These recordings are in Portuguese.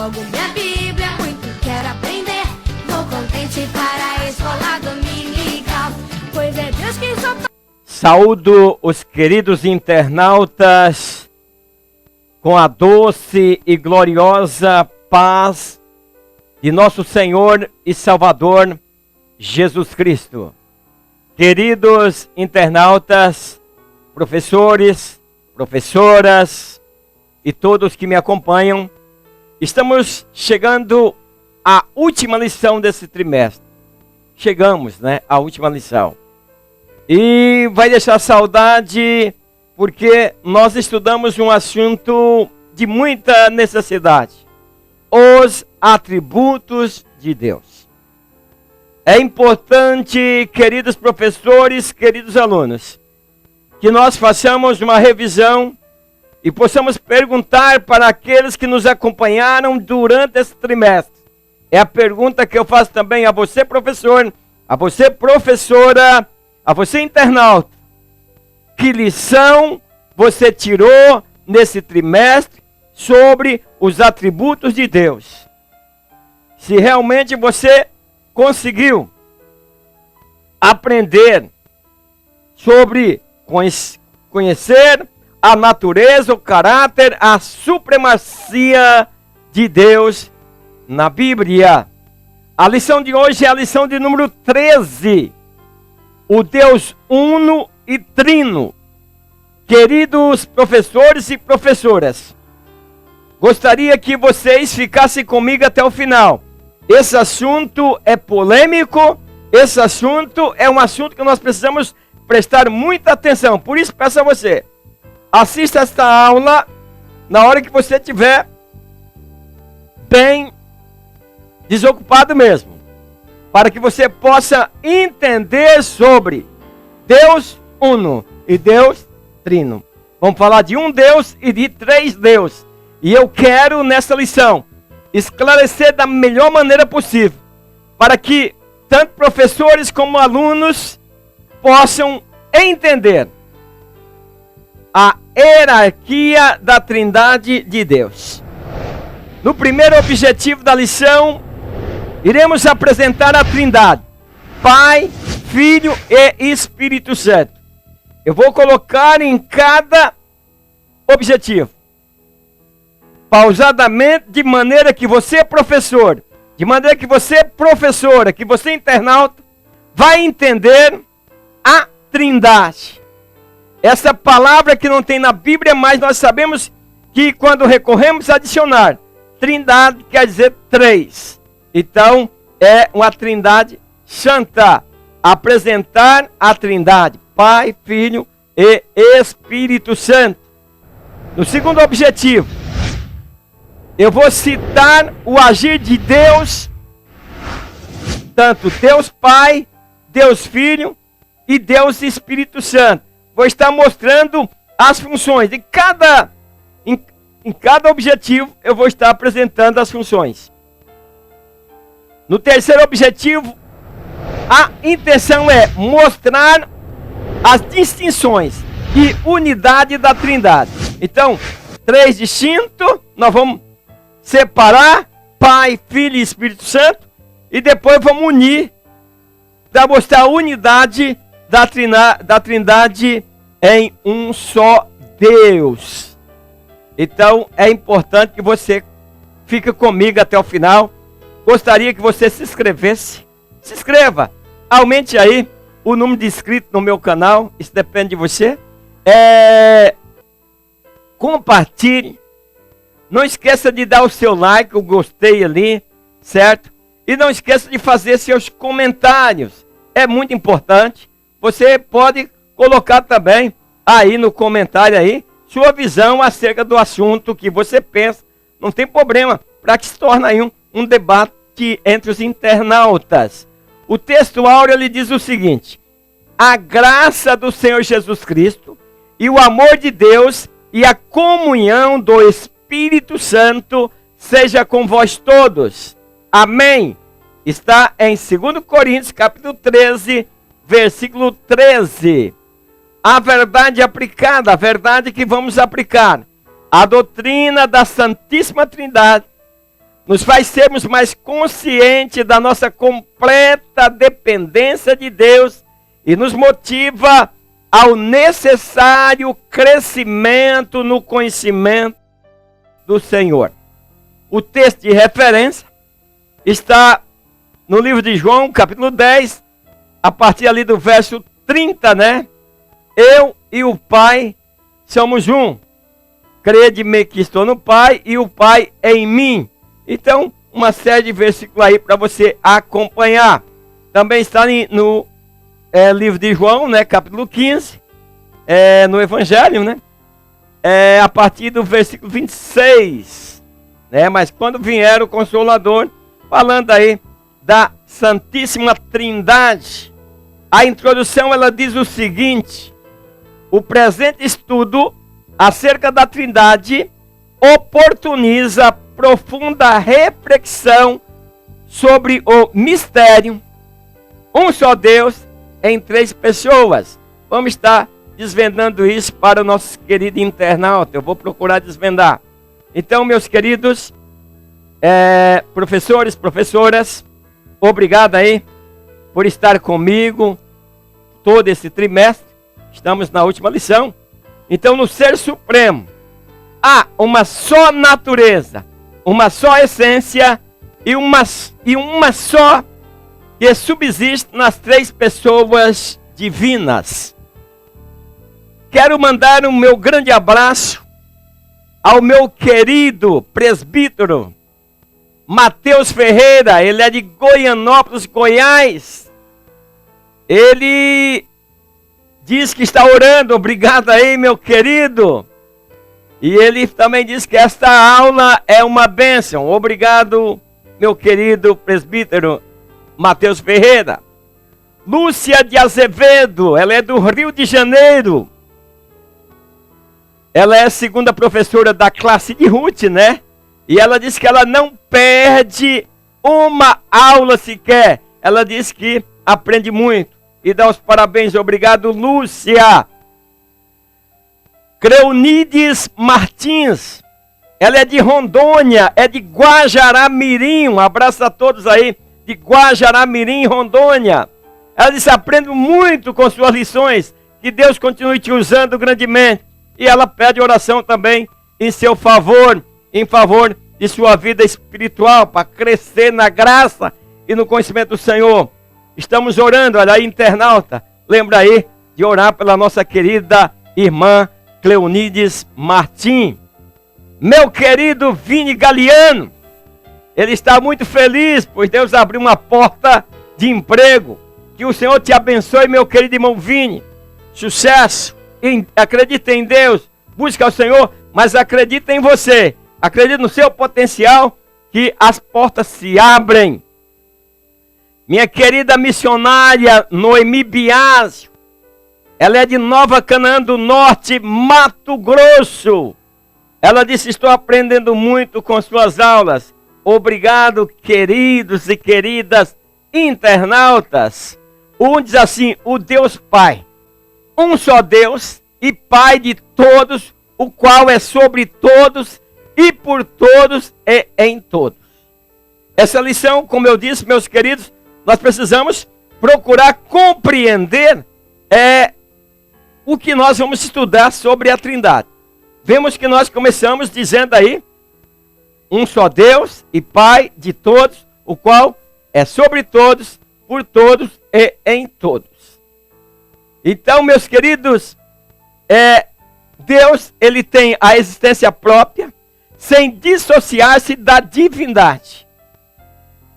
logo minha Bíblia, muito quero aprender. Vou contente para a escola dominical, pois é Deus quem só... Saúdo os queridos internautas com a doce e gloriosa paz de nosso Senhor e Salvador Jesus Cristo. Queridos internautas, professores, professoras e todos que me acompanham, estamos chegando à última lição desse trimestre. Chegamos, à última lição. E vai deixar saudade porque nós estudamos um assunto de muita necessidade: os atributos de Deus. É importante, queridos professores, queridos alunos, que nós façamos uma revisão e possamos perguntar para aqueles que nos acompanharam durante esse trimestre. É a pergunta que eu faço também a você, professor, a você, professora, a você, internauta. Que lição você tirou nesse trimestre sobre os atributos de Deus? Se realmente você conseguiu aprender sobre conhecer a natureza, o caráter, a supremacia de Deus na Bíblia. A lição de hoje é a lição de número 13. O Deus uno e trino. Queridos professores e professoras, gostaria que vocês ficassem comigo até o final. Esse assunto é polêmico, esse assunto é um assunto que nós precisamos prestar muita atenção. Por isso peço a você, assista esta aula na hora que você estiver bem desocupado mesmo, para que você possa entender sobre Deus uno e Deus trino. Vamos falar de um Deus e de três deuses. E eu quero, nessa lição, esclarecer da melhor maneira possível, para que tanto professores como alunos possam entender a hierarquia da Trindade de Deus. No primeiro objetivo da lição, iremos apresentar a Trindade: Pai, Filho e Espírito Santo. Eu vou colocar em cada objetivo, pausadamente, de maneira que você, professor, de maneira que você, professora, que você, internauta, vai entender a Trindade. Essa palavra que não tem na Bíblia, mas nós sabemos que quando recorremos a dicionário, Trindade quer dizer três. Então, é uma Trindade santa. Apresentar a Trindade: Pai, Filho e Espírito Santo. No segundo objetivo, eu vou citar o agir de Deus, tanto Deus Pai, Deus Filho e Deus Espírito Santo. Vou estar mostrando as funções. Em cada objetivo, eu vou estar apresentando as funções. No terceiro objetivo, a intenção é mostrar as distinções e unidade da Trindade. Então, três distintos, nós vamos separar Pai, Filho e Espírito Santo, e depois vamos unir para mostrar a unidade da Trindade em um só Deus. Então é importante que você fique comigo até o final. Gostaria que você se inscrevesse. Se inscreva, aumente aí o número de inscritos no meu canal, isso depende de você. Compartilhe. Não esqueça de dar o seu like, o gostei ali, certo? E não esqueça de fazer seus comentários. É muito importante. Você pode colocar também aí no comentário aí sua visão acerca do assunto que você pensa. Não tem problema, para que se torne aí um debate entre os internautas. O texto áureo ele diz o seguinte: a graça do Senhor Jesus Cristo e o amor de Deus e a comunhão do Espírito Santo seja com vós todos. Amém. Está em 2 Coríntios, capítulo 13, versículo 13. A verdade aplicada, a verdade que vamos aplicar, a doutrina da Santíssima Trindade, nos faz sermos mais conscientes da nossa completa dependência de Deus e nos motiva ao necessário crescimento no conhecimento do Senhor. O texto de referência está no livro de João, capítulo 10, a partir ali do verso 30, né? Eu e o Pai somos um. Crede-me que estou no Pai e o Pai é em mim. Então, uma série de versículos aí para você acompanhar. Também está no livro de João, né, capítulo 15, no Evangelho, né? A partir do versículo 26. Né? Mas quando vier o Consolador, falando aí da Santíssima Trindade, a introdução ela diz o seguinte: o presente estudo acerca da Trindade oportuniza profunda reflexão sobre o mistério, um só Deus em três pessoas. Vamos estar desvendando isso para o nosso querido internauta. Eu vou procurar desvendar. Então, meus queridos professores, professoras, obrigado aí por estar comigo todo esse trimestre. Estamos na última lição. Então, no Ser Supremo, há uma só natureza, uma só essência e uma só que subsiste nas três pessoas divinas. Quero mandar um meu grande abraço ao meu querido presbítero Mateus Ferreira. Ele é de Goianópolis, Goiás. Ele diz que está orando. Obrigado aí, meu querido. E ele também diz que esta aula é uma bênção. Obrigado, meu querido presbítero Mateus Ferreira. Lúcia de Azevedo, ela é do Rio de Janeiro. Ela é a segunda professora da classe de Ruth, né? E ela diz que ela não perde uma aula sequer. Ela diz que aprende muito. E dá os parabéns. Obrigado, Lúcia. Cleonides Martins, ela é de Rondônia, é de Guajará-Mirim. Um abraço a todos aí de Guajará-Mirim, Rondônia. Ela disse: aprendo muito com suas lições, que Deus continue te usando grandemente. E ela pede oração também em seu favor, em favor de sua vida espiritual, para crescer na graça e no conhecimento do Senhor. Estamos orando, olha aí, internauta, lembra aí de orar pela nossa querida irmã Cleonides Martins. Meu querido Vini Galiano, ele está muito feliz, pois Deus abriu uma porta de emprego. Que o Senhor te abençoe, meu querido irmão Vini. Sucesso. Acredita em Deus, busca o Senhor, mas acredita em você. Acredita no seu potencial, que as portas se abrem. Minha querida missionária Noemi Biásio, ela é de Nova Canaã do Norte, Mato Grosso. Ela disse: estou aprendendo muito com suas aulas. Obrigado, queridos e queridas internautas. Um diz assim: o Deus Pai, um só Deus e Pai de todos, o qual é sobre todos e por todos e em todos. Essa lição, como eu disse, meus queridos, nós precisamos procurar compreender o que nós vamos estudar sobre a Trindade. Vemos que nós começamos dizendo aí: um só Deus e Pai de todos, o qual é sobre todos, por todos e em todos. Então, meus queridos, Deus, ele tem a existência própria, sem dissociar-se da divindade.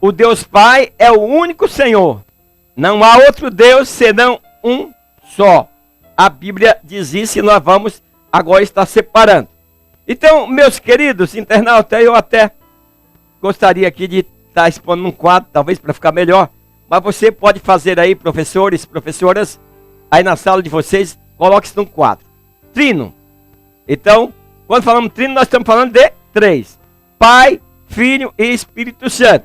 O Deus Pai é o único Senhor. Não há outro Deus senão um só. A Bíblia diz isso e nós vamos agora estar separando. Então, meus queridos internautas, eu até gostaria aqui de estar expondo um quadro, talvez para ficar melhor. Mas você pode fazer aí, professores, professoras, aí na sala de vocês, coloque isso num quadro. Trino. Então, quando falamos trino, nós estamos falando de três: Pai, Filho e Espírito Santo.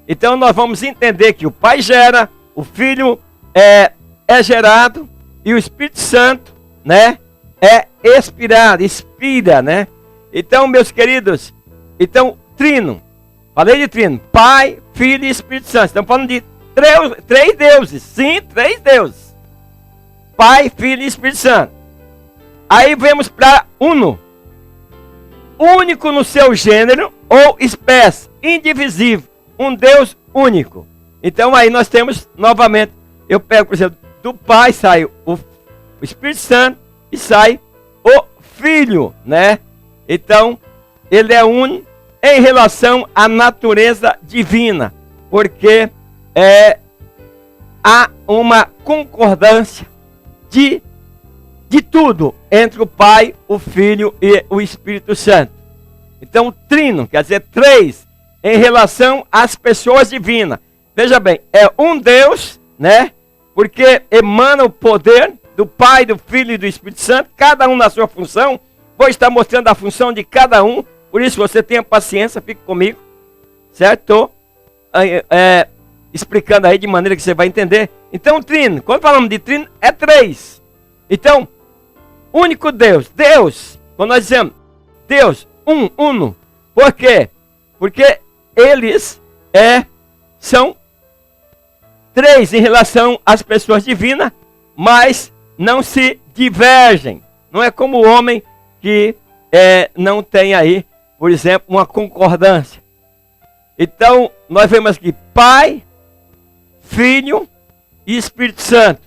Então, nós vamos entender que o Pai gera, o Filho é gerado e o Espírito Santo, né, é expirado, expira, né? Então, meus queridos, então, trino. Falei de trino. Pai, Filho e Espírito Santo. Estamos falando de três deuses. Sim, 3 deuses. Pai, Filho e Espírito Santo. Aí vemos para uno. Único no seu gênero ou espécie. Indivisível. Um Deus único. Então aí nós temos novamente. Eu pego, por exemplo, do Pai sai o Espírito Santo e sai o Filho, né? Então, ele é único em relação à natureza divina, porque há uma concordância de tudo entre o Pai, o Filho e o Espírito Santo. Então, trino, quer dizer 3, em relação às pessoas divinas. Veja bem, é um Deus, né? Porque emana o poder do Pai, do Filho e do Espírito Santo, cada um na sua função. Vou estar mostrando a função de cada um, por isso você tenha paciência, fique comigo, certo? Explicando aí de maneira que você vai entender. Então, trino, quando falamos de trino, é 3. Então, único Deus. Deus, quando nós dizemos Deus, uno. Por quê? Porque eles são 3 em relação às pessoas divinas, mas não se divergem. Não é como o homem que não tem aí, por exemplo, uma concordância. Então, nós vemos aqui Pai, Filho e Espírito Santo.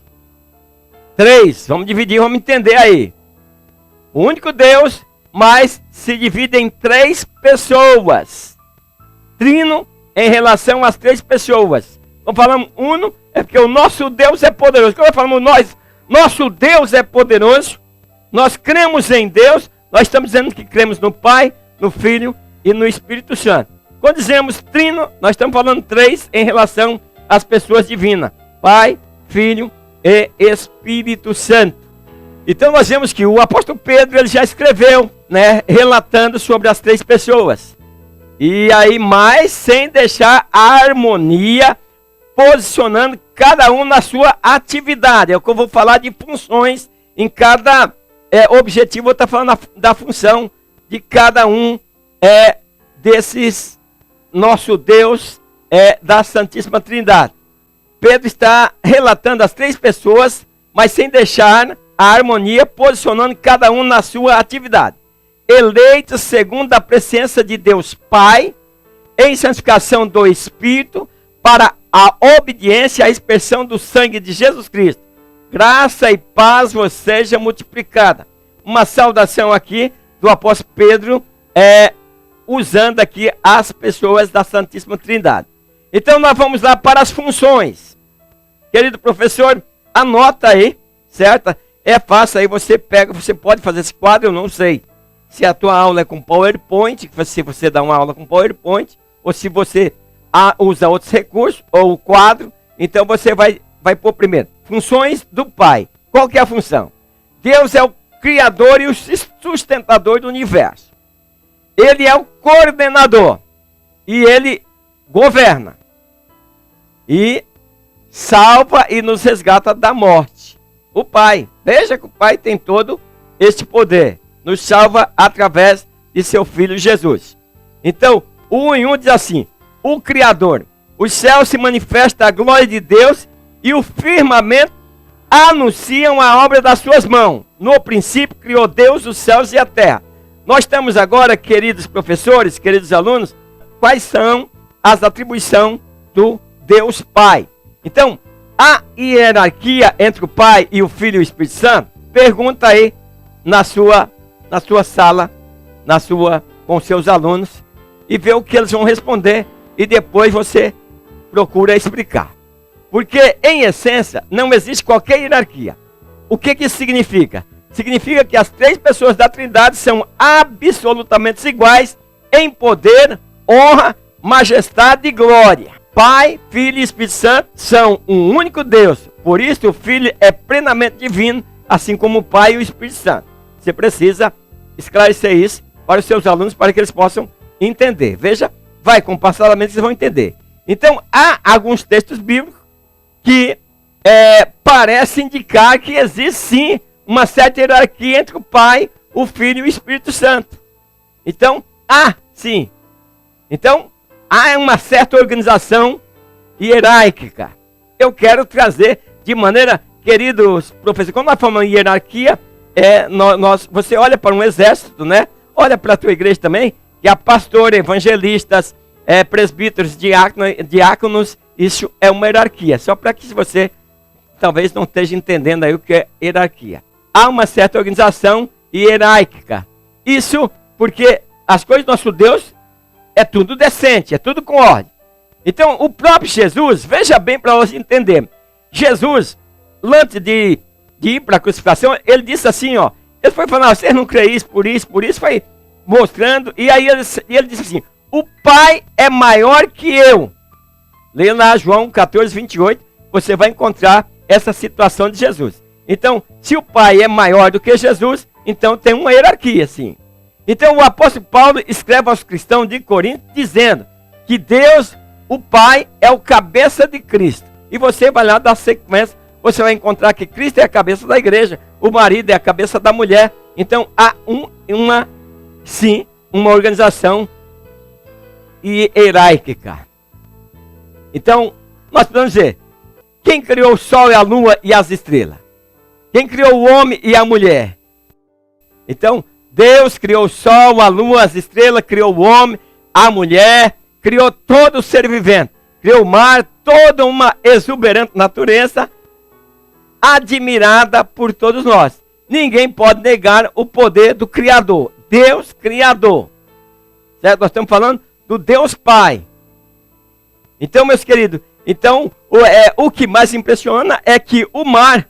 3, vamos dividir, vamos entender aí. O único Deus, mas se divide em 3 pessoas. Trino em relação às 3 pessoas. Quando falamos uno, é porque o nosso Deus é poderoso. Quando falamos nosso Deus é poderoso, nós cremos em Deus, nós estamos dizendo que cremos no Pai, no Filho e no Espírito Santo. Quando dizemos trino, nós estamos falando 3 em relação às pessoas divinas. Pai, Filho e Espírito Santo. Então nós vemos que o apóstolo Pedro ele já escreveu, né, relatando sobre as 3 pessoas. E aí, mais sem deixar a harmonia, posicionando cada um na sua atividade. É o que eu vou falar de funções em cada objetivo. Vou estar falando da função de cada um desses nosso Deus da Santíssima Trindade. Pedro está relatando as 3 pessoas, mas sem deixar a harmonia, posicionando cada um na sua atividade. Eleitos segundo a presença de Deus Pai, em santificação do Espírito, para a obediência à expressão do sangue de Jesus Cristo. Graça e paz vos seja multiplicada. Uma saudação aqui do apóstolo Pedro, usando aqui as pessoas da Santíssima Trindade. Então nós vamos lá para as funções. Querido professor, anota aí, certo? É fácil, aí você pega, você pode fazer esse quadro, eu não sei. Se a tua aula é com PowerPoint, se você dá uma aula com PowerPoint, ou se você usa outros recursos, ou o quadro, então você vai pôr primeiro. Funções do Pai. Qual que é a função? Deus é o Criador e o sustentador do universo. Ele é o coordenador. E ele governa. E salva e nos resgata da morte. O Pai. Veja que o Pai tem todo este poder. Nos salva através de seu Filho Jesus. Então, o 1 em 1 diz assim: o Criador. Os céus se manifestam a glória de Deus e o firmamento anunciam a obra das suas mãos. No princípio criou Deus os céus e a terra. Nós estamos agora, queridos professores, queridos alunos, quais são as atribuições do Deus Pai. Então, a hierarquia entre o Pai e o Filho e o Espírito Santo, pergunta aí na sua sala, com seus alunos, e vê o que eles vão responder, e depois você procura explicar. Porque, em essência, não existe qualquer hierarquia. O que isso significa? Significa que as 3 pessoas da Trindade são absolutamente iguais em poder, honra, majestade e glória. Pai, Filho e Espírito Santo são um único Deus. Por isso o Filho é plenamente divino, assim como o Pai e o Espírito Santo. Você precisa esclarecer isso para os seus alunos, para que eles possam entender. Veja, vai com o passar da mente, vocês vão entender. Então, há alguns textos bíblicos que parecem indicar que existe sim uma certa hierarquia entre o Pai, o Filho e o Espírito Santo. Então, sim. Então, há uma certa organização hierárquica. Eu quero trazer de maneira, queridos professores, quando nós falamos em hierarquia, você olha para um exército, né? Olha para a tua igreja também, que há pastores, evangelistas, presbíteros, diáconos, isso é uma hierarquia. Só para que você talvez não esteja entendendo aí o que é hierarquia. Há uma certa organização hierárquica. Isso porque as coisas do nosso Deus é tudo decente, é tudo com ordem. Então, o próprio Jesus, veja bem para nós entender. Jesus, antes de ir para a crucificação, ele disse assim, ó. Ele foi falando, vocês não creem isso, por isso, foi mostrando. E aí ele disse assim, o Pai é maior que eu. Leia lá João 14, 28, você vai encontrar essa situação de Jesus. Então, se o Pai é maior do que Jesus, então tem uma hierarquia, sim. Então, o apóstolo Paulo escreve aos cristãos de Corinto, dizendo que Deus, o Pai, é o cabeça de Cristo. E você vai lá dar sequência, você vai encontrar que Cristo é a cabeça da igreja, o marido é a cabeça da mulher. Então, há uma organização hierárquica. Então, nós podemos dizer, quem criou o sol e a lua e as estrelas? Quem criou o homem e a mulher? Então, Deus criou o sol, a lua, as estrelas, criou o homem, a mulher, criou todo o ser vivente, criou o mar, toda uma exuberante natureza, admirada por todos nós. Ninguém pode negar o poder do Criador, Deus Criador. Certo? Nós estamos falando do Deus Pai. Então, meus queridos, o que mais impressiona é que o mar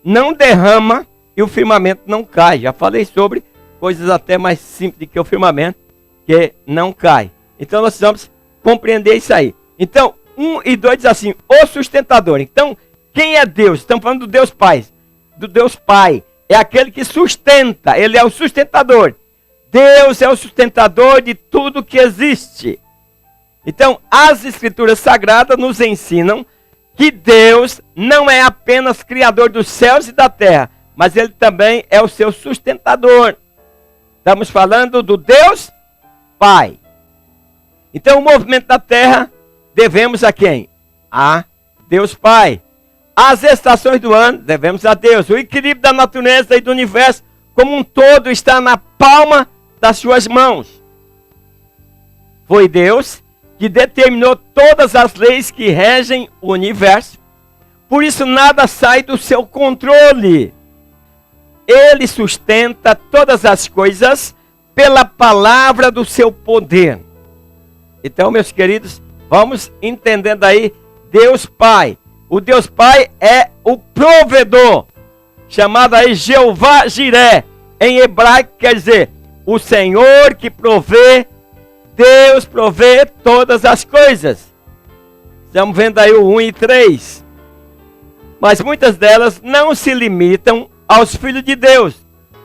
não derrama e o firmamento não cai. Já falei sobre coisas até mais simples do que o firmamento, que não cai. Então, nós precisamos compreender isso aí. Então, 1 e 2 diz assim, o sustentador. Então, quem é Deus? Estamos falando do Deus Pai. Do Deus Pai. É aquele que sustenta. Ele é o sustentador. Deus é o sustentador de tudo que existe. Então, as Escrituras Sagradas nos ensinam que Deus não é apenas criador dos céus e da terra, mas Ele também é o seu sustentador. Estamos falando do Deus Pai. Então, o movimento da terra, devemos a quem? A Deus Pai. As estações do ano, devemos a Deus. O equilíbrio da natureza e do universo como um todo está na palma das suas mãos. Foi Deus que determinou todas as leis que regem o universo. Por isso nada sai do seu controle. Ele sustenta todas as coisas pela palavra do seu poder. Então, meus queridos, vamos entendendo aí Deus Pai. O Deus Pai é o provedor, chamado aí Jeová Jiré. Em hebraico quer dizer, o Senhor que provê. Deus provê todas as coisas. Estamos vendo aí o 1 e 3. Mas muitas delas não se limitam aos filhos de Deus.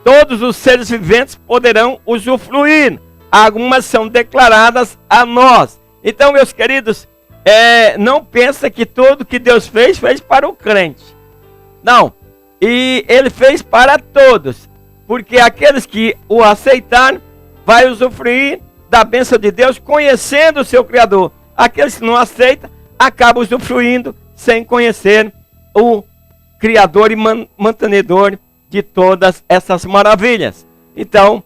Todos os seres viventes poderão usufruir. Algumas são declaradas a nós. Então, meus queridos, não pensa que tudo que Deus fez para o crente. Não. E Ele fez para todos. Porque aqueles que o aceitaram vai usufruir da bênção de Deus, conhecendo o seu Criador. Aqueles que não aceitam, acabam usufruindo sem conhecer o Criador e mantenedor de todas essas maravilhas. Então,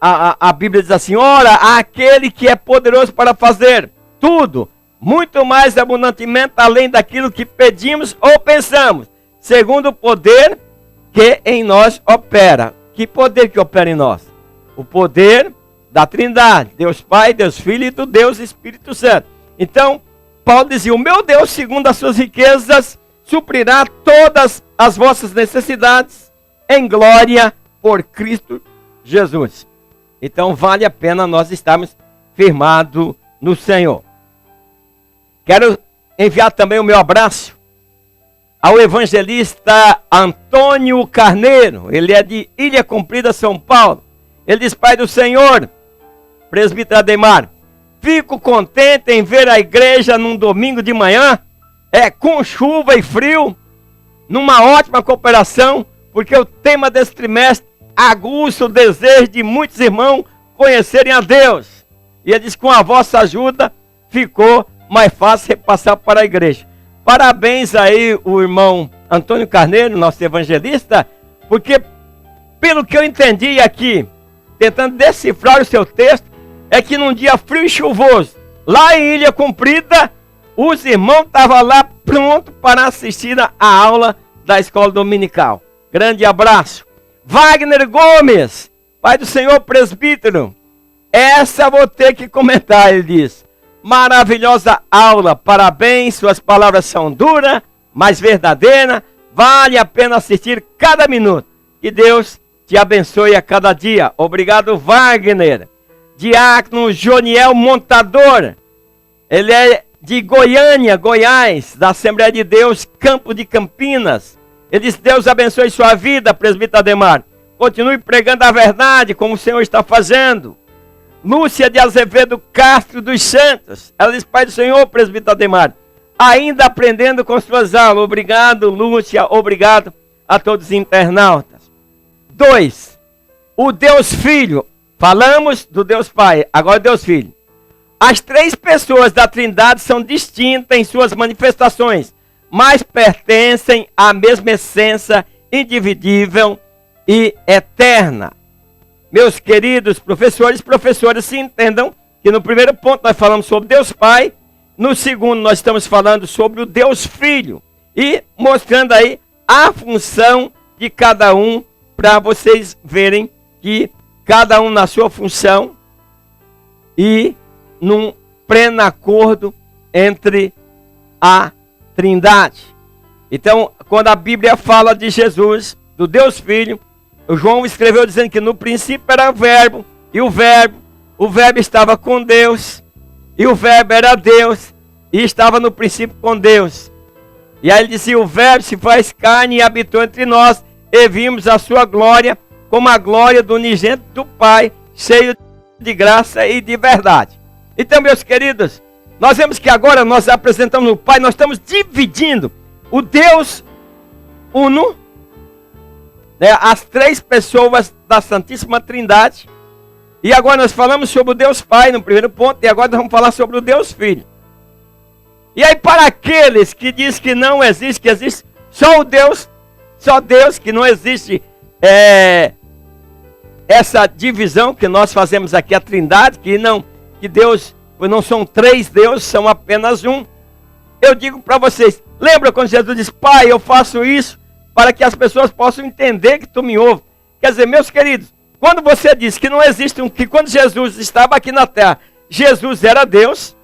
a Bíblia diz assim, ora, aquele que é poderoso para fazer tudo, muito mais abundantemente, além daquilo que pedimos ou pensamos, segundo o poder que em nós opera. Que poder que opera em nós? O poder da Trindade, Deus Pai, Deus Filho e do Deus Espírito Santo. Então, Paulo dizia, o meu Deus, segundo as suas riquezas, suprirá todas as vossas necessidades em glória por Cristo Jesus. Então, vale a pena nós estarmos firmados no Senhor. Quero enviar também o meu abraço ao evangelista Antônio Carneiro. Ele é de Ilha Comprida, São Paulo. Ele diz, Pai do Senhor, presbítero Ademar, fico contente em ver a igreja num domingo de manhã, com chuva e frio, numa ótima cooperação, porque o tema desse trimestre aguça o desejo de muitos irmãos conhecerem a Deus. E ele diz: com a vossa ajuda ficou mais fácil repassar para a igreja. Parabéns aí o irmão Antônio Carneiro, nosso evangelista, porque pelo que eu entendi aqui, tentando decifrar o seu texto, é que num dia frio e chuvoso, lá em Ilha Comprida, os irmãos estavam lá prontos para assistir a aula da escola dominical. Grande abraço. Wagner Gomes, pai do senhor presbítero, essa vou ter que comentar, ele diz: maravilhosa aula, parabéns, suas palavras são duras, mas verdadeiras, vale a pena assistir cada minuto. Que Deus te abençoe a cada dia. Obrigado, Wagner. Diácono Joniel Montador, ele é de Goiânia, Goiás, da Assembleia de Deus, Campo de Campinas. Ele diz: Deus abençoe sua vida, presbítero Ademar. Continue pregando a verdade, como o Senhor está fazendo. Lúcia de Azevedo Castro dos Santos, ela diz: Pai do Senhor, presbítero Ademar, ainda aprendendo com suas aulas. Obrigado, Lúcia, obrigado a todos os internautas. 2. O Deus Filho. Falamos do Deus Pai, agora Deus Filho. As 3 pessoas da Trindade são distintas em suas manifestações, mas pertencem à mesma essência individível e eterna. Meus queridos professores e professoras, se entendam que no primeiro ponto nós falamos sobre Deus Pai, no segundo nós estamos falando sobre o Deus Filho, e mostrando aí a função de cada um, para vocês verem que cada um na sua função e num pleno acordo entre a Trindade. Então, quando a Bíblia fala de Jesus, do Deus Filho, o João escreveu dizendo que no princípio era o Verbo, e o Verbo estava com Deus, e o Verbo era Deus, e estava no princípio com Deus. E aí ele disse: o Verbo se faz carne e habitou entre nós, e vimos a sua glória, como a glória do unigênito do Pai, cheio de graça e de verdade. Então, meus queridos, nós vemos que agora nós apresentamos o Pai, nós estamos dividindo o Deus Uno, né, as 3 pessoas da Santíssima Trindade. E agora nós falamos sobre o Deus Pai no primeiro ponto, e agora nós vamos falar sobre o Deus Filho. E aí, para aqueles que dizem que não existe, que existe só o Deus, só Deus, que não existe essa divisão que nós fazemos aqui, a Trindade, que Deus, não são 3 deuses, são apenas um. Eu digo para vocês, lembra quando Jesus disse: Pai, eu faço isso para que as pessoas possam entender que tu me ouves? Quer dizer, meus queridos, quando você diz que não existe que quando Jesus estava aqui na terra, Jesus era Deus,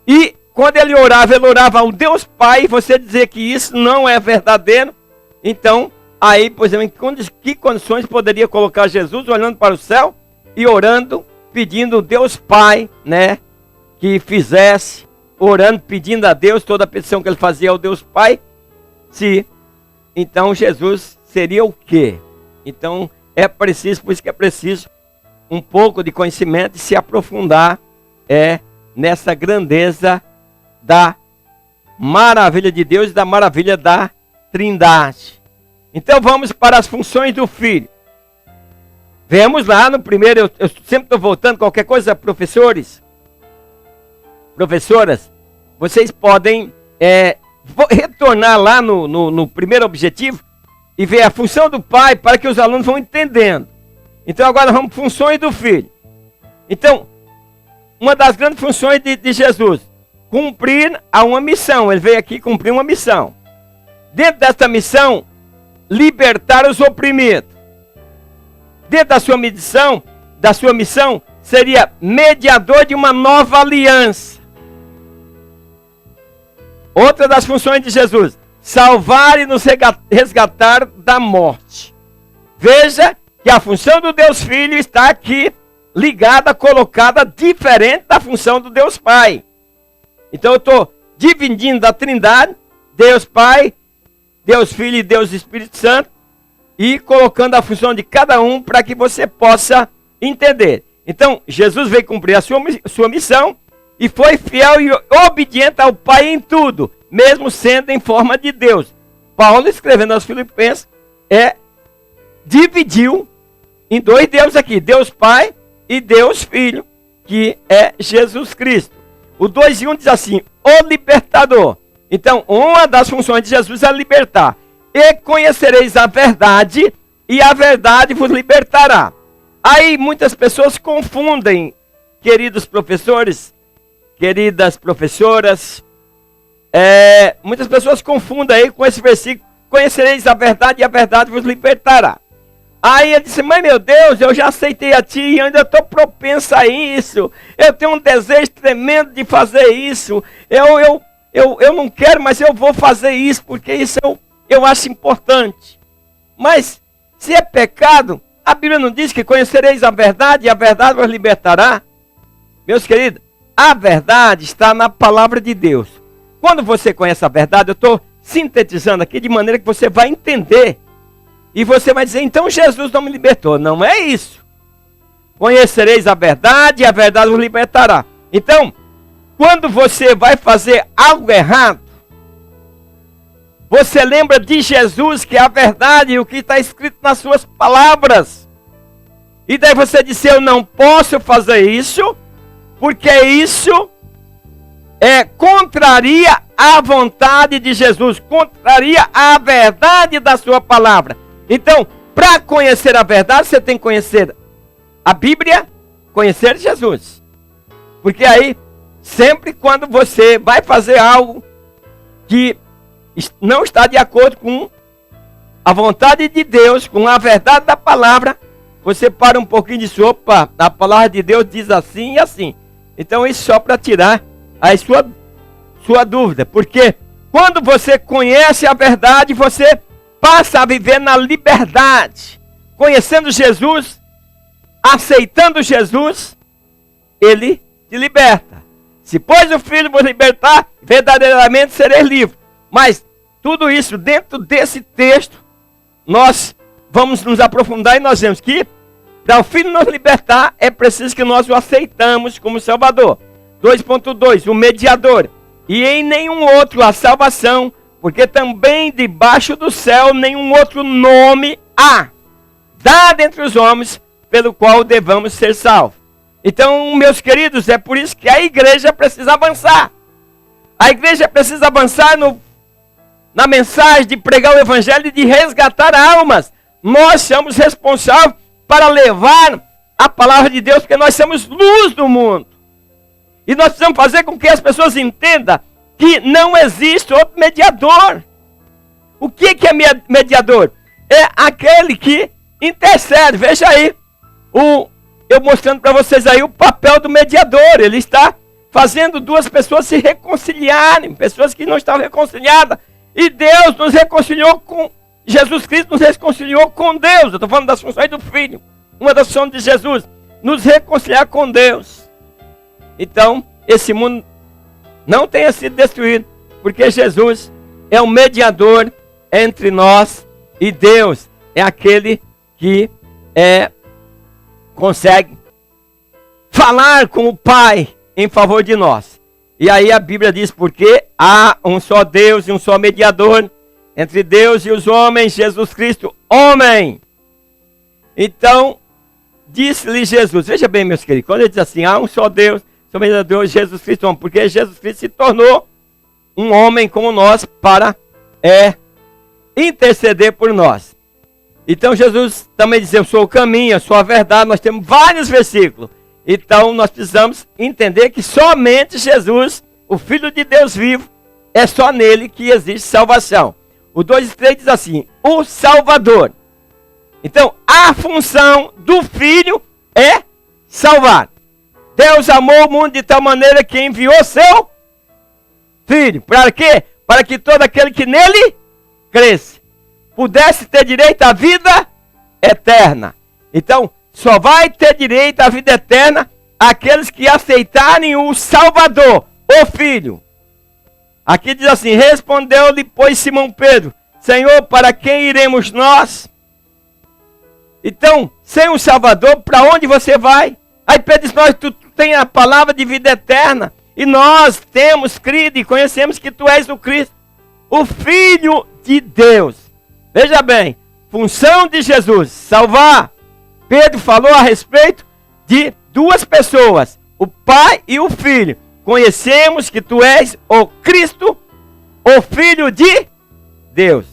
e quando ele orava ao Deus Pai, você dizer que isso não é verdadeiro, então, aí, por exemplo, em que condições poderia colocar Jesus olhando para o céu e orando, pedindo o Deus Pai, né, que fizesse, orando, pedindo a Deus toda a petição que ele fazia ao Deus Pai, se então Jesus seria o quê? Então é preciso, por isso que é preciso um pouco de conhecimento e se aprofundar nessa grandeza da maravilha de Deus e da maravilha da Trindade. Então vamos para as funções do Filho. Vemos lá no primeiro, eu sempre estou voltando, qualquer coisa, professores, professoras, vocês podem retornar lá no primeiro objetivo e ver a função do Pai para que os alunos vão entendendo. Então agora vamos para funções do Filho. Então, uma das grandes funções de Jesus, cumprir uma missão. Ele veio aqui cumprir uma missão. Dentro desta missão, libertar os oprimidos. Dentro da sua missão, seria mediador de uma nova aliança. Outra das funções de Jesus, salvar e nos resgatar da morte. Veja que a função do Deus Filho está aqui ligada, colocada, diferente da função do Deus Pai. Então eu estou dividindo a Trindade, Deus Pai, Deus Filho e Deus Espírito Santo, e colocando a função de cada um para que você possa entender. Então, Jesus veio cumprir a sua missão e foi fiel e obediente ao Pai em tudo, mesmo sendo em forma de Deus. Paulo, escrevendo aos Filipenses, dividiu em 2 deuses aqui, Deus Pai e Deus Filho, que é Jesus Cristo. O 2 em 1 diz assim, o libertador. Então, uma das funções de Jesus é libertar. E conhecereis a verdade, e a verdade vos libertará. Aí muitas pessoas confundem, queridos professores, queridas professoras, muitas pessoas confundem aí com esse versículo, conhecereis a verdade e a verdade vos libertará. Aí ele disse, mas meu Deus, eu já aceitei a ti e ainda estou propensa a isso, eu tenho um desejo tremendo de fazer isso, eu não quero, mas eu vou fazer isso, porque isso eu acho importante. Mas se é pecado, a Bíblia não diz que conhecereis a verdade e a verdade vos libertará? Meus queridos, a verdade está na palavra de Deus. Quando você conhece a verdade, eu estou sintetizando aqui de maneira que você vai entender. E você vai dizer, então Jesus não me libertou. Não é isso. Conhecereis a verdade e a verdade vos libertará. Então, quando você vai fazer algo errado, você lembra de Jesus, que é a verdade, e o que está escrito nas suas palavras. E daí você diz, eu não posso fazer isso, porque isso contraria a vontade de Jesus, contraria a verdade da sua palavra. Então, para conhecer a verdade, você tem que conhecer a Bíblia, conhecer Jesus. Porque aí, sempre quando você vai fazer algo que não está de acordo com a vontade de Deus, com a verdade da palavra, você para um pouquinho e diz, opa, a palavra de Deus diz assim e assim. Então isso só para tirar a sua dúvida. Porque quando você conhece a verdade, você passa a viver na liberdade. Conhecendo Jesus, aceitando Jesus, Ele te liberta. Se pois o Filho vos libertar, verdadeiramente sereis livres. Mas tudo isso dentro desse texto, nós vamos nos aprofundar e nós vemos que para o Filho nos libertar, é preciso que nós o aceitamos como Salvador. 2.2, o mediador. E em nenhum outro há salvação, porque também debaixo do céu nenhum outro nome há, dado entre os homens, pelo qual devamos ser salvos. Então, meus queridos, é por isso que a igreja precisa avançar. A igreja precisa avançar na mensagem de pregar o evangelho e de resgatar almas. Nós somos responsáveis para levar a palavra de Deus, porque nós somos luz do mundo. E nós precisamos fazer com que as pessoas entendam que não existe outro mediador. O que é mediador? É aquele que intercede. Veja aí, eu mostrando para vocês aí o papel do mediador. Ele está fazendo duas pessoas se reconciliarem, pessoas que não estavam reconciliadas. E Deus nos reconciliou com Jesus Cristo, nos reconciliou com Deus. Eu estou falando das funções do Filho. Uma das funções de Jesus, nos reconciliar com Deus. Então, esse mundo não tenha sido destruído, porque Jesus é o mediador entre nós e Deus. É aquele que consegue falar com o Pai em favor de nós. E aí a Bíblia diz, porque há um só Deus e um só mediador entre Deus e os homens, Jesus Cristo, homem. Então, disse-lhe Jesus, veja bem, meus queridos, quando ele diz assim, há um só Deus, só mediador, Jesus Cristo, homem, porque Jesus Cristo se tornou um homem como nós para interceder por nós. Então Jesus também diz, eu sou o caminho, eu sou a verdade, nós temos vários versículos. Então nós precisamos entender que somente Jesus, o Filho de Deus vivo, é só nele que existe salvação. O 2 e 3 diz assim, o Salvador. Então a função do Filho é salvar. Deus amou o mundo de tal maneira que enviou seu Filho. Para quê? Para que todo aquele que nele cresce pudesse ter direito à vida eterna. Então, só vai ter direito à vida eterna aqueles que aceitarem o Salvador, o Filho. Aqui diz assim, respondeu-lhe, pois, Simão Pedro, Senhor, para quem iremos nós? Então, sem o Salvador, para onde você vai? Aí Pedro diz, tu tem a palavra de vida eterna, e nós temos crido e conhecemos que tu és o Cristo, o Filho de Deus. Veja bem, função de Jesus, salvar. Pedro falou a respeito de duas pessoas, o Pai e o Filho. Conhecemos que tu és o Cristo, o Filho de Deus.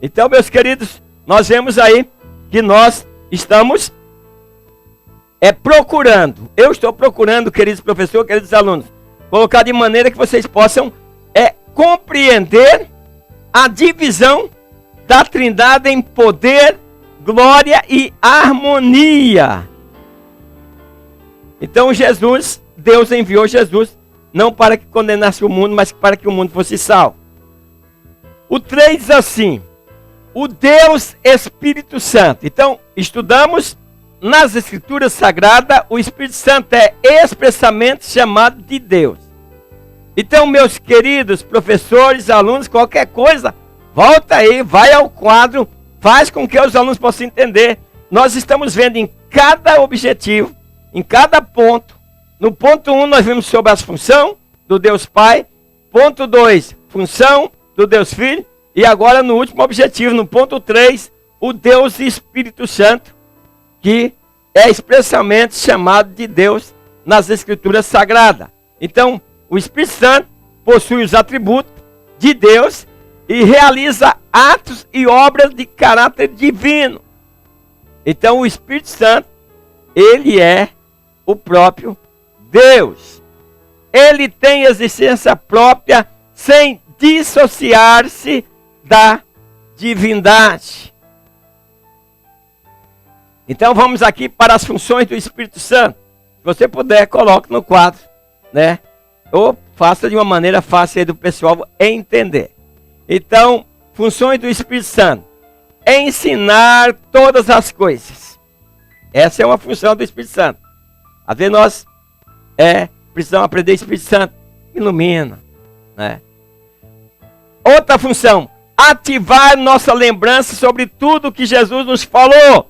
Então, meus queridos, nós vemos aí que nós estamos procurando. Eu estou procurando, queridos professores, queridos alunos, colocar de maneira que vocês possam compreender a divisão da Trindade em poder, glória e harmonia. Então Jesus, Deus enviou Jesus, não para que condenasse o mundo, mas para que o mundo fosse salvo. O 3 diz assim: o Deus Espírito Santo. Então, estudamos nas Escrituras Sagradas, o Espírito Santo é expressamente chamado de Deus. Então, meus queridos professores, alunos, qualquer coisa, volta aí, vai ao quadro, faz com que os alunos possam entender. Nós estamos vendo em cada objetivo, em cada ponto. No ponto 1, nós vimos sobre as funções do Deus Pai. Ponto 2, função do Deus Filho. E agora, no último objetivo, no ponto 3, o Deus Espírito Santo, que é expressamente chamado de Deus nas Escrituras Sagradas. Então, o Espírito Santo possui os atributos de Deus e realiza atos e obras de caráter divino. Então, o Espírito Santo, ele é o próprio Deus. Ele tem existência própria sem dissociar-se da divindade. Então vamos aqui para as funções do Espírito Santo. Se você puder, coloque no quadro, né? Ou faça de uma maneira fácil aí do pessoal entender. Então, funções do Espírito Santo: ensinar todas as coisas. Essa é uma função do Espírito Santo. Às vezes nós precisamos aprender o Espírito Santo. Ilumina, né? Outra função: ativar nossa lembrança sobre tudo que Jesus nos falou.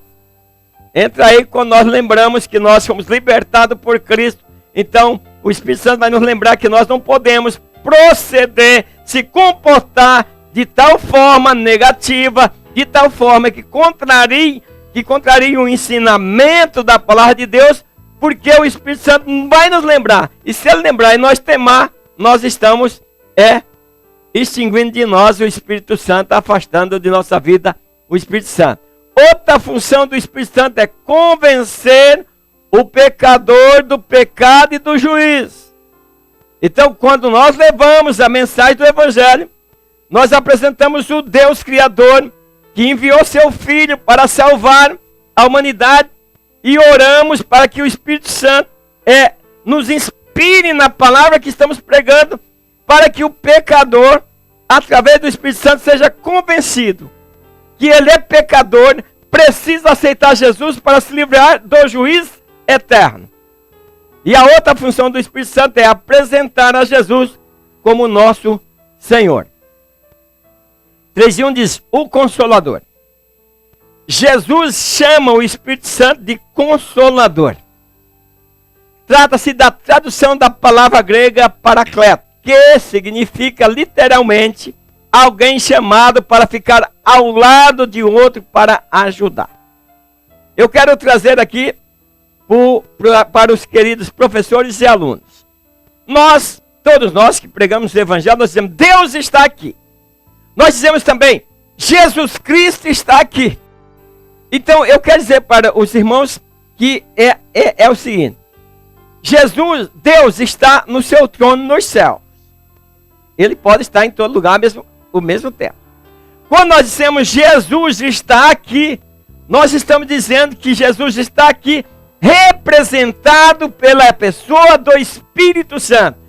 Entra aí quando nós lembramos que nós fomos libertados por Cristo. Então, o Espírito Santo vai nos lembrar que nós não podemos proceder, se comportar de tal forma negativa, de tal forma que contrarie o ensinamento da palavra de Deus, porque o Espírito Santo vai nos lembrar. E se ele lembrar e nós temar, nós estamos extinguindo de nós o Espírito Santo, afastando de nossa vida o Espírito Santo. Outra função do Espírito Santo é convencer o pecador do pecado e do juízo. Então, quando nós levamos a mensagem do Evangelho, nós apresentamos o Deus Criador, que enviou seu Filho para salvar a humanidade, e oramos para que o Espírito Santo nos inspire na palavra que estamos pregando, para que o pecador, através do Espírito Santo, seja convencido que ele é pecador, precisa aceitar Jesus para se livrar do juízo eterno. E a outra função do Espírito Santo é apresentar a Jesus como nosso Senhor. 3:1 diz: o Consolador. Jesus chama o Espírito Santo de Consolador. Trata-se da tradução da palavra grega parakletos, que significa literalmente alguém chamado para ficar ao lado de outro para ajudar. Eu quero trazer aqui para os queridos professores e alunos. Todos nós que pregamos o Evangelho, nós dizemos: Deus está aqui. Nós dizemos também: Jesus Cristo está aqui. Então eu quero dizer para os irmãos que é o seguinte: Deus está no seu trono nos céus. Ele pode estar em todo lugar ao mesmo tempo. Quando nós dizemos Jesus está aqui, nós estamos dizendo que Jesus está aqui representado pela pessoa do Espírito Santo.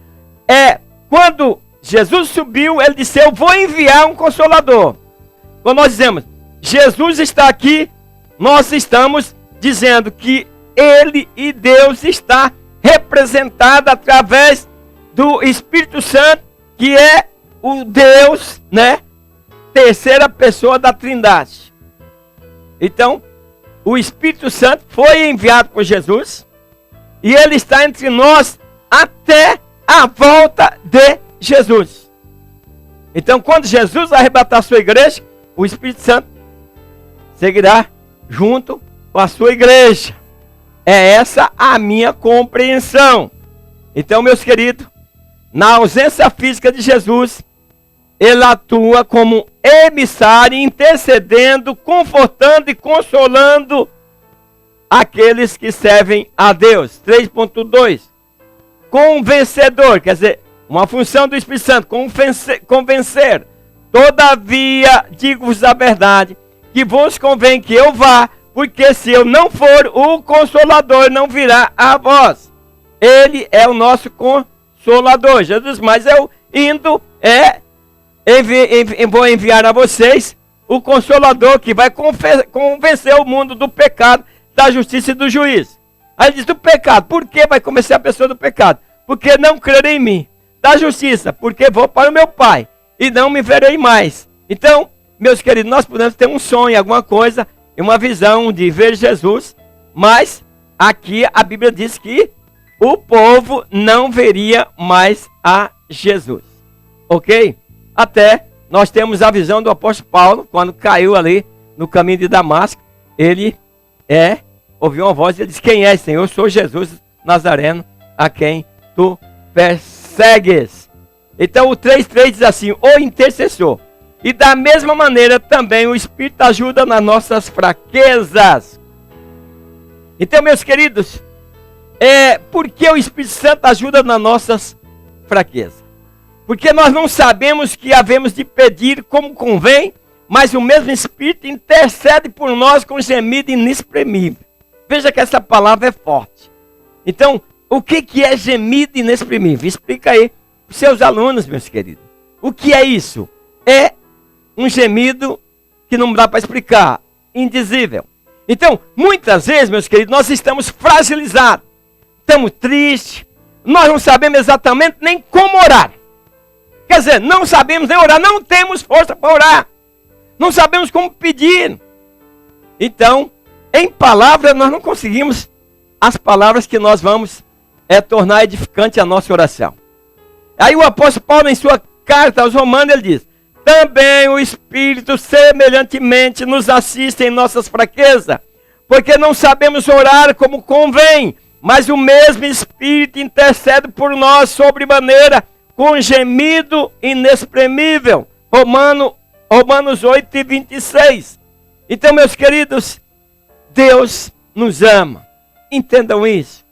Quando Jesus subiu, ele disse: eu vou enviar um Consolador. Quando nós dizemos Jesus está aqui, nós estamos dizendo que ele e Deus está representado através do Espírito Santo, que é o Deus, terceira pessoa da Trindade. Então, o Espírito Santo foi enviado por Jesus e ele está entre nós até a volta de Jesus. Então, quando Jesus arrebatar a sua igreja, o Espírito Santo seguirá junto com a sua igreja. É essa a minha compreensão. Então, meus queridos, na ausência física de Jesus, ele atua como emissário, intercedendo, confortando e consolando aqueles que servem a Deus. 3.2. Convencedor, quer dizer, uma função do Espírito Santo, convencer. Todavia, digo-vos a verdade, que vos convém que eu vá, porque se eu não for, o Consolador não virá a vós. Ele é o nosso Consolador. Jesus, mas eu indo, vou enviar a vocês o Consolador que vai convencer o mundo do pecado, da justiça e do juízo. Aí ele diz do pecado. Por que vai convencer a pessoa do pecado? Porque não crerem em mim. Da justiça, porque vou para o meu Pai e não me verei mais. Então, meus queridos, nós podemos ter um sonho, alguma coisa, uma visão de ver Jesus, mas aqui a Bíblia diz que o povo não veria mais a Jesus. Ok? Até nós temos a visão do apóstolo Paulo, quando caiu ali no caminho de Damasco, ele ouviu uma voz e ele disse: quem é, Senhor? Eu sou Jesus Nazareno, a quem tu persegues. Então o 3.3 diz assim: o intercessor. E da mesma maneira também o Espírito ajuda nas nossas fraquezas. Então, meus queridos, por que o Espírito Santo ajuda nas nossas fraquezas? Porque nós não sabemos que havemos de pedir como convém, mas o mesmo Espírito intercede por nós com gemido inexprimível. Veja que essa palavra é forte. Então, o que é gemido inexprimível? Explica aí para os seus alunos, meus queridos. O que é isso? É um gemido que não dá para explicar, indizível. Então, muitas vezes, meus queridos, nós estamos fragilizados, estamos tristes, nós não sabemos exatamente nem como orar. Quer dizer, não sabemos nem orar, não temos força para orar, não sabemos como pedir. Então, em palavras, nós não conseguimos as palavras que nós vamos tornar edificante a nossa oração. Aí o apóstolo Paulo, em sua carta aos Romanos, ele diz: também o Espírito semelhantemente nos assiste em nossas fraquezas, porque não sabemos orar como convém, mas o mesmo Espírito intercede por nós sobremaneira, com gemido inexprimível. Romanos 8:26. Então, meus queridos, Deus nos ama. Entendam isso.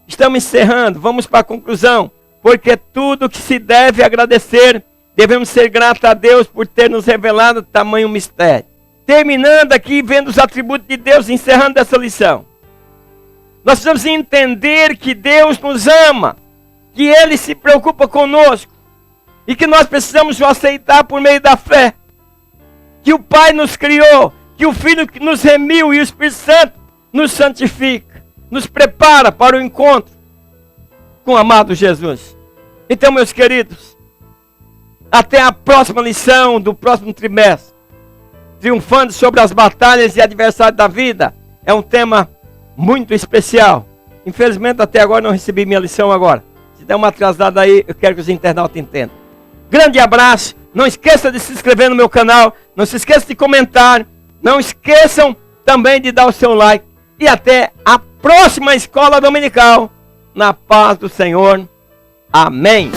Estamos encerrando, vamos para a conclusão. Porque tudo que se deve agradecer, devemos ser gratos a Deus por ter nos revelado tamanho mistério. Terminando aqui, vendo os atributos de Deus, encerrando essa lição. Nós precisamos entender que Deus nos ama, que Ele se preocupa conosco, e que nós precisamos o aceitar por meio da fé. Que o Pai nos criou, que o Filho nos remiu e o Espírito Santo nos santifica, nos prepara para o encontro com o amado Jesus. Então, meus queridos, até a próxima lição do próximo trimestre, triunfando sobre as batalhas e adversários da vida. É um tema muito especial. Infelizmente, até agora não recebi minha lição agora. Se der uma atrasada aí, eu quero que os internautas entendam. Grande abraço. Não esqueça de se inscrever no meu canal. Não se esqueça de comentar. Não esqueçam também de dar o seu like. E até a próxima escola dominical. Na paz do Senhor. Amém.